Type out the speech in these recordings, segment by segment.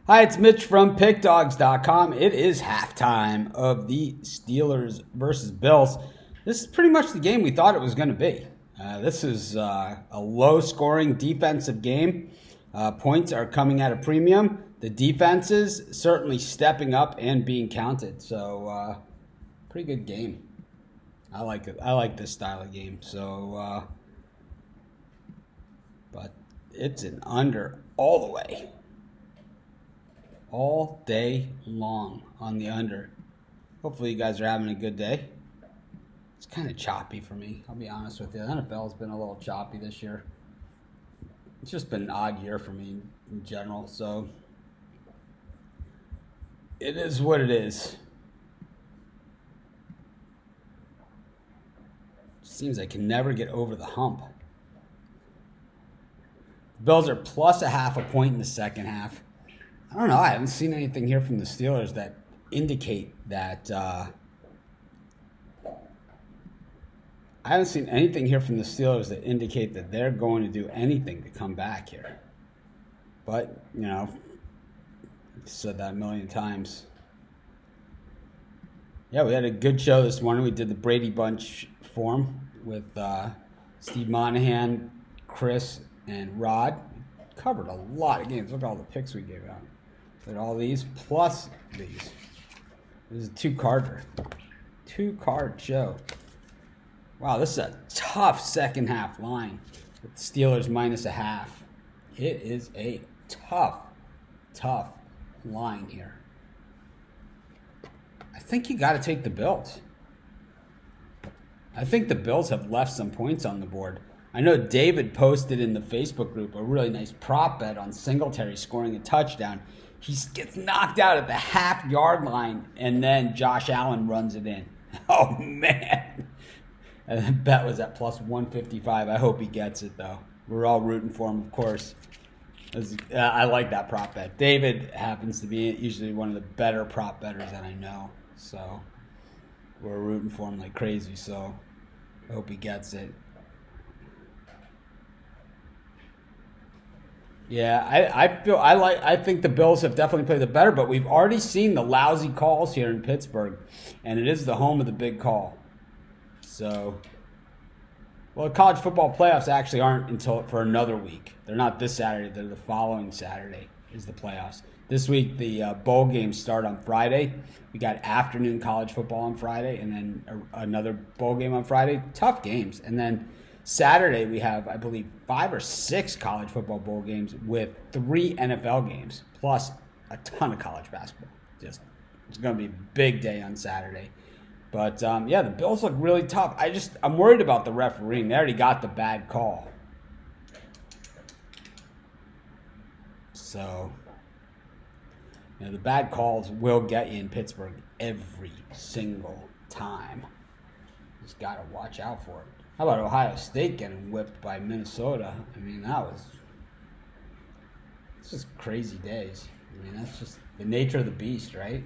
Hi, it's Mitch from PickDawgz.com. It is halftime of the Steelers versus Bills. This is pretty much the game we thought it was going to be. This is a low-scoring defensive game. Points are coming at a premium. The defense is certainly stepping up and being counted. So, pretty good game. I like it. I like this style of game. So, but it's an under all the way. All day long on the under. Hopefully you guys are having a good day. It's kind of choppy for me, I'll be honest with you. The NFL's been a little choppy this year. It's just been an odd year for me in general, so it is what it is. Seems I can never get over the hump. The Bills are plus a half a point in the second half. I don't know. I haven't seen anything here from the Steelers that indicate that. I haven't seen anything here from the Steelers that indicate that they're going to do anything to come back here. But, you know, I've said that a million times. Yeah, we had a good show this morning. We did the Brady Bunch form with Steve Monahan, Chris, and Rod. Covered a lot of games. Look at all the picks we gave out. At all these plus these. This is a two-card show. Wow, this is a tough second half line with the Steelers minus a half. It is a tough line here. I think you got to take the Bills. I think the Bills have left some points on the board. I know David posted in the Facebook group a really nice prop bet on Singletary scoring a touchdown. He gets knocked out at the half-yard line, and then Josh Allen runs it in. Oh, man. And the bet was at plus 155. I hope he gets it, though. We're all rooting for him, of course. I like that prop bet. David happens to be usually one of the better prop bettors that I know. So we're rooting for him like crazy, so I hope he gets it. Yeah, I think the Bills have definitely played the better, but we've already seen the lousy calls here in Pittsburgh, and it is the home of the big call. So, well, the college football playoffs actually aren't until for another week. They're not this Saturday; they're the following Saturday is the playoffs. This week the bowl games start on Friday. We got afternoon college football on Friday, and then another bowl game on Friday. Tough games, and then Saturday, we have, I believe, 5 or 6 college football bowl games with 3 NFL games, plus a ton of college basketball. It's going to be a big day on Saturday. But, yeah, the Bills look really tough. I'm worried about the refereeing. They already got the bad call. So, you know, the bad calls will get you in Pittsburgh every single time. Just got to watch out for it. How about Ohio State getting whipped by Minnesota? I mean, it's just crazy days. I mean, that's just the nature of the beast, right?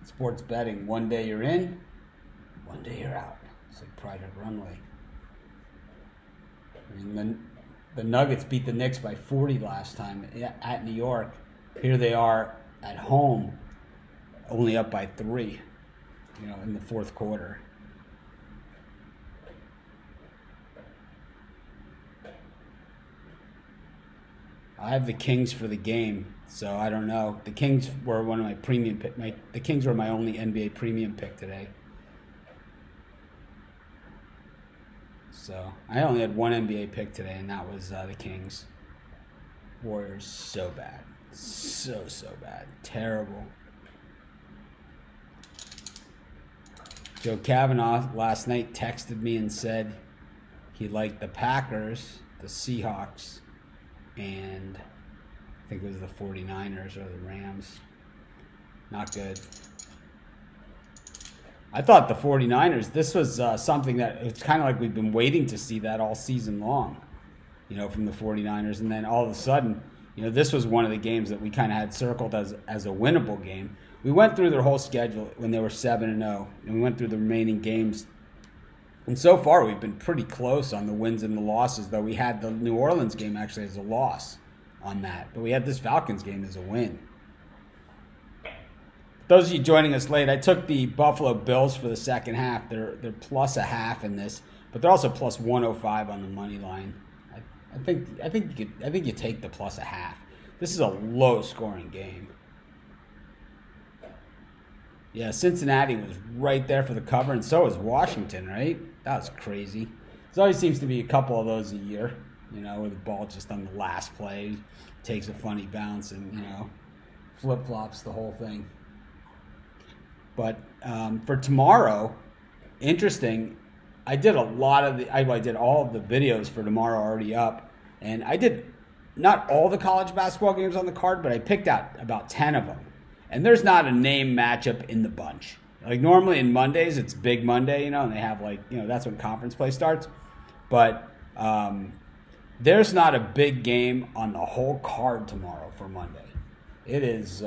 Sports betting, one day you're in, one day you're out. It's like Project Runway. I mean, the Nuggets beat the Knicks by 40 last time at New York. Here they are at home, only up by 3, in the fourth quarter. I have the Kings for the game, so I don't know. The Kings were one of my premium pick. The Kings were my only NBA premium pick today. So I only had one NBA pick today, and that was the Kings. Warriors, so bad. So bad. Terrible. Joe Kavanaugh last night texted me and said he liked the Packers, the Seahawks, and I think it was the 49ers or the Rams. Not good. I thought the 49ers, this was something that it's kind of like we've been waiting to see that all season long, from the 49ers. And then all of a sudden, this was one of the games that we kind of had circled as a winnable game. We went through their whole schedule when they were 7-0, and we went through the remaining games. And so far, we've been pretty close on the wins and the losses, though we had the New Orleans game actually as a loss on that. But we had this Falcons game as a win. those of you joining us late, I took the Buffalo Bills for the second half. They're plus a half in this, but they're also plus 105 on the money line. I think you take the plus a half. This is a low scoring game. Yeah, Cincinnati was right there for the cover, and so is Washington, right? That was crazy. There always seems to be a couple of those a year, where the ball just on the last play takes a funny bounce and, flip-flops the whole thing. But for tomorrow, interesting, I did a lot of I did all of the videos for tomorrow already up, and I did not all the college basketball games on the card, but I picked out about 10 of them. And there's not a name matchup in the bunch. Like normally in Mondays, it's Big Monday, and they have that's when conference play starts. But there's not a big game on the whole card tomorrow for Monday. It is,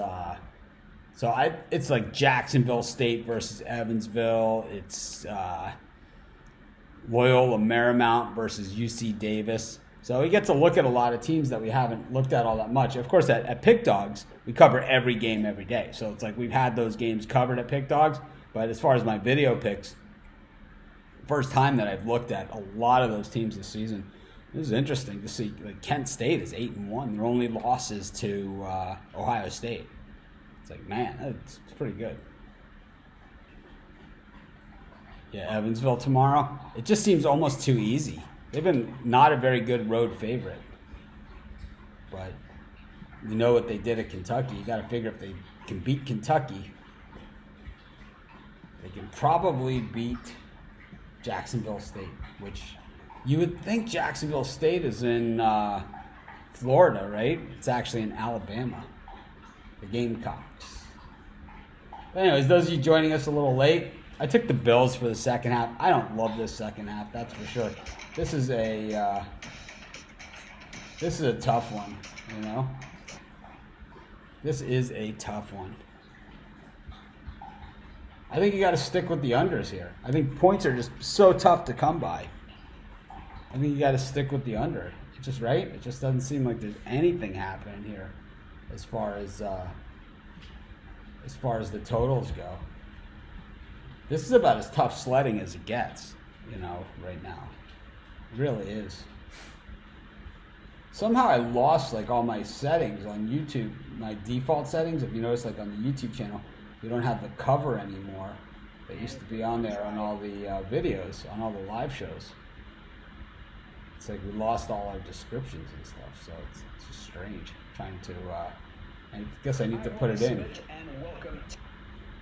it's like Jacksonville State versus Evansville. It's Loyola Marymount versus UC Davis. So we get to look at a lot of teams that we haven't looked at all that much. Of course, at Pick Dawgz, we cover every game every day. So it's like we've had those games covered at Pick Dawgz. But as far as my video picks, first time that I've looked at a lot of those teams this season. This is interesting to see. Like Kent State is 8-1. Their only losses to Ohio State. It's like, man, it's pretty good. Yeah, Evansville tomorrow. It just seems almost too easy. They've been not a very good road favorite. But you know what they did at Kentucky. You got to figure if they can beat Kentucky, they can probably beat Jacksonville State, which you would think Jacksonville State is in Florida, right? It's actually in Alabama. The Gamecocks. But anyways, those of you joining us a little late, I took the Bills for the second half. I don't love this second half, that's for sure. This is a tough one, This is a tough one. I think you got to stick with the unders here. I think points are just so tough to come by. I think you got to stick with the under. It's just right. It just doesn't seem like there's anything happening here, as far as the totals go. This is about as tough sledding as it gets, right now. It really is. Somehow I lost all my settings on YouTube, my default settings. If you notice, on the YouTube channel, we don't have the cover anymore that used to be on there on all the videos, on all the live shows. It's like we lost all our descriptions and stuff, so it's just strange. Trying to, I guess I need to put it in.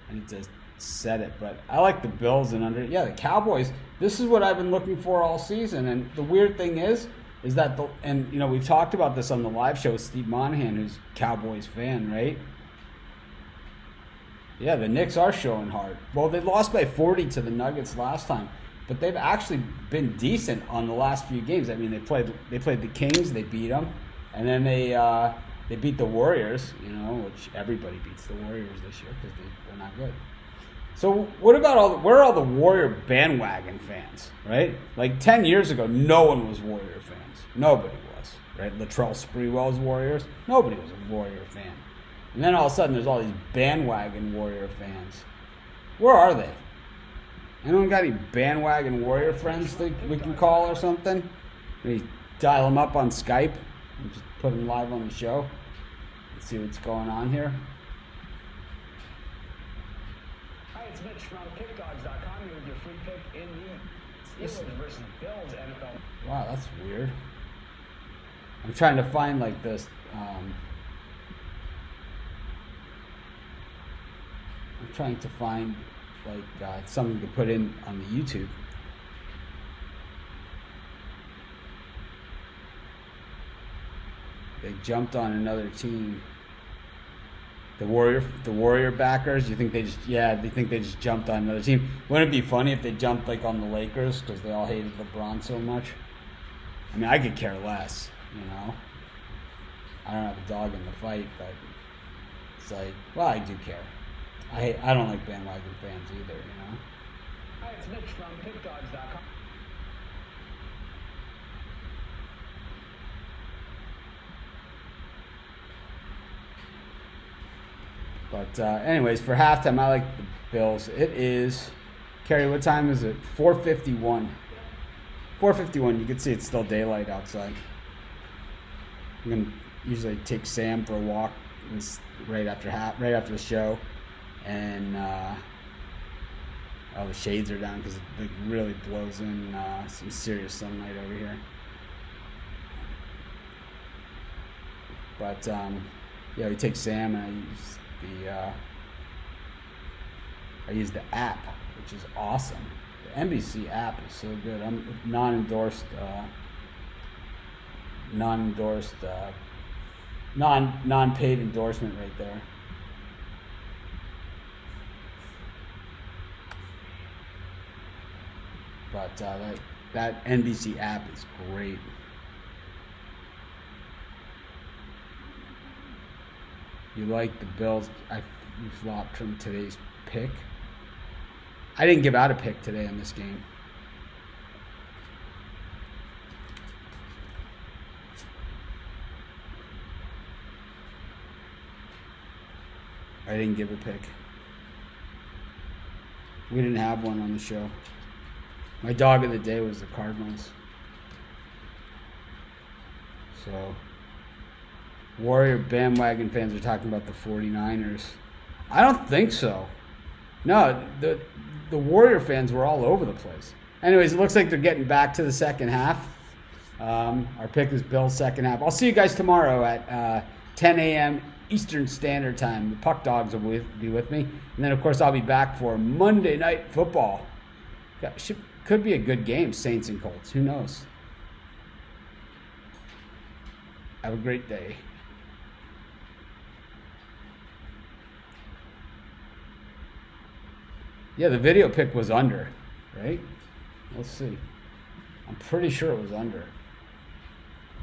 I need to set it, but I like the Bills and under. Yeah, the Cowboys. This is what I've been looking for all season, and the weird thing is that we've talked about this on the live show with Steve Monahan, who's a Cowboys fan, right? Yeah, the Knicks are showing hard. Well, they lost by 40 to the Nuggets last time, but they've actually been decent on the last few games. I mean, they played the Kings, they beat them, and then they beat the Warriors, which everybody beats the Warriors this year because they're not good. So what about where are all the Warrior bandwagon fans, right? 10 years ago, no one was Warrior fans. Nobody was, right? Latrell Sprewell's Warriors. Nobody was a Warrior fan. And then all of a sudden, there's all these bandwagon Warrior fans. Where are they? Anyone got any bandwagon Warrior friends that we can call or something? Maybe dial them up on Skype and just put them live on the show. Let's see what's going on here. Hi, it's Mitch from PickDawgz.com here with your free pick in the Steelers versus Bills NFL. Wow, that's weird. I'm trying to find this. I'm trying to find something to put in on the YouTube. They jumped on another team. The Warrior backers. You think they just jumped on another team? Wouldn't it be funny if they jumped on the Lakers because they all hated LeBron so much? I mean, I could care less, I don't have a dog in the fight, but it's I do care. I don't like bandwagon fans either, Hi, it's Mitch from PickDawgz.com. But anyways, for halftime, I like the Bills. It is, Kerry, what time is it? 4:51. 4:51. You can see it's still daylight outside. I'm gonna usually take Sam for a walk right after the show, and all the shades are down because it really blows in some serious sunlight over here. But yeah, we take Sam and I use the app, which is awesome. The NBC app is so good. I'm non-paid endorsement right there. But that NBC app is great. You like the Bills? You flopped from today's pick. I didn't give out a pick today in this game. I didn't give a pick. We didn't have one on the show. My dog of the day was the Cardinals. So, Warrior bandwagon fans are talking about the 49ers. I don't think so. No, the Warrior fans were all over the place. Anyways, it looks like they're getting back to the second half. Our pick is Bills second half. I'll see you guys tomorrow at 10 a.m. Eastern Standard Time. The Puck Dogs will be with me. And then, of course, I'll be back for Monday Night Football. Could be a good game, Saints and Colts. Who knows? Have a great day. Yeah, the video pick was under, right? Let's see. I'm pretty sure it was under.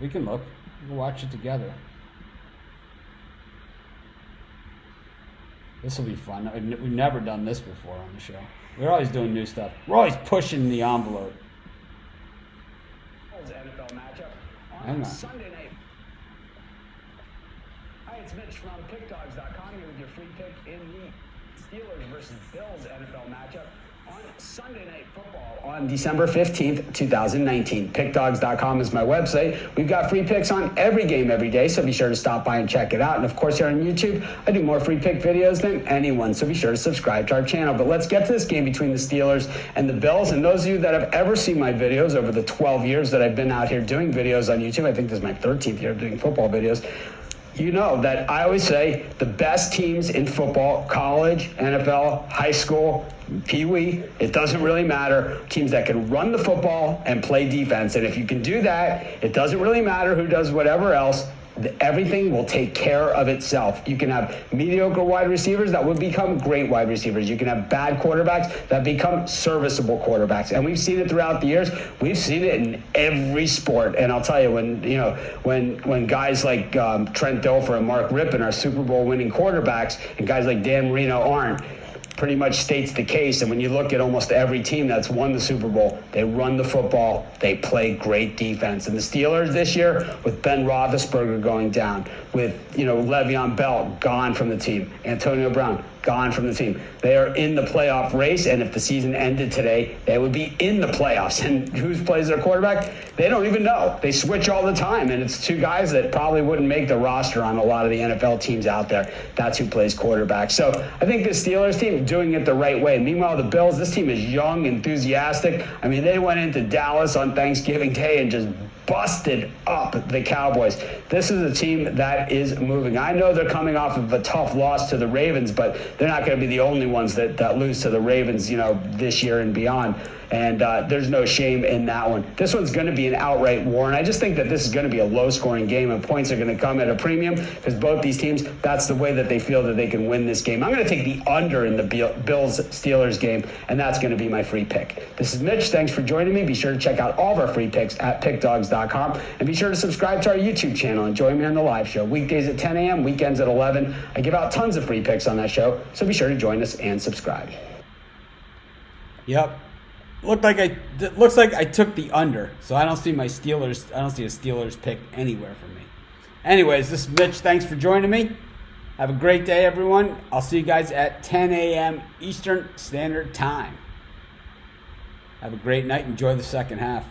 We can look. We'll watch it together. This will be fun. We've never done this before on the show. We're always doing new stuff. We're always pushing the envelope. NFL matchup on Sunday night. Hi, it's Mitch from Pick Dawgz.com here with your free pick in the Steelers versus Bills NFL matchup on Sunday Night Football on December 15th, 2019. PickDawgz.com is my website. We've got free picks on every game every day, so be sure to stop by and check it out. And of course, here on YouTube, I do more free pick videos than anyone, so be sure to subscribe to our channel. But let's get to this game between the Steelers and the Bills. And those of you that have ever seen my videos over the 12 years that I've been out here doing videos on YouTube, I think this is my 13th year of doing football videos, you know that I always say the best teams in football, college, NFL, high school, Pee-wee, it doesn't really matter. Teams that can run the football and play defense. And if you can do that, it doesn't really matter who does whatever else. Everything will take care of itself. You can have mediocre wide receivers that will become great wide receivers. You can have bad quarterbacks that become serviceable quarterbacks. And we've seen it throughout the years. We've seen it in every sport. And I'll tell you, when guys like Trent Dilfer and Mark Rippon are Super Bowl winning quarterbacks and guys like Dan Marino aren't, pretty much states the case. And when you look at almost every team that's won the Super Bowl, they run the football, they play great defense. And the Steelers this year, with Ben Roethlisberger going down, with Le'Veon Bell gone from the team, Antonio Brown gone from the team, they are in the playoff race. And if the season ended today, they would be in the playoffs. And who plays their quarterback? They don't even know. They switch all the time, and it's two guys that probably wouldn't make the roster on a lot of the NFL teams out there. That's who plays quarterback. So I think the Steelers team doing it the right way. Meanwhile, the Bills, this team is young, enthusiastic. I mean, they went into Dallas on Thanksgiving Day and just busted up the Cowboys. This is a team that is moving. I know they're coming off of a tough loss to the Ravens, but they're not going to be the only ones that lose to the Ravens, this year and beyond. And there's no shame in that one. This one's going to be an outright war, and I just think that this is going to be a low-scoring game, and points are going to come at a premium because both these teams, that's the way that they feel that they can win this game. I'm going to take the under in the Bills-Steelers game, and that's going to be my free pick. This is Mitch. Thanks for joining me. Be sure to check out all of our free picks at PickDawgz.com, and be sure to subscribe to our YouTube channel and join me on the live show. Weekdays at 10 a.m., weekends at 11. I give out tons of free picks on that show, so be sure to join us and subscribe. Yep. Looks like I took the under, so I don't see my Steelers. I don't see a Steelers pick anywhere for me. Anyways, this is Mitch. Thanks for joining me. Have a great day, everyone. I'll see you guys at 10 a.m. Eastern Standard Time. Have a great night. Enjoy the second half.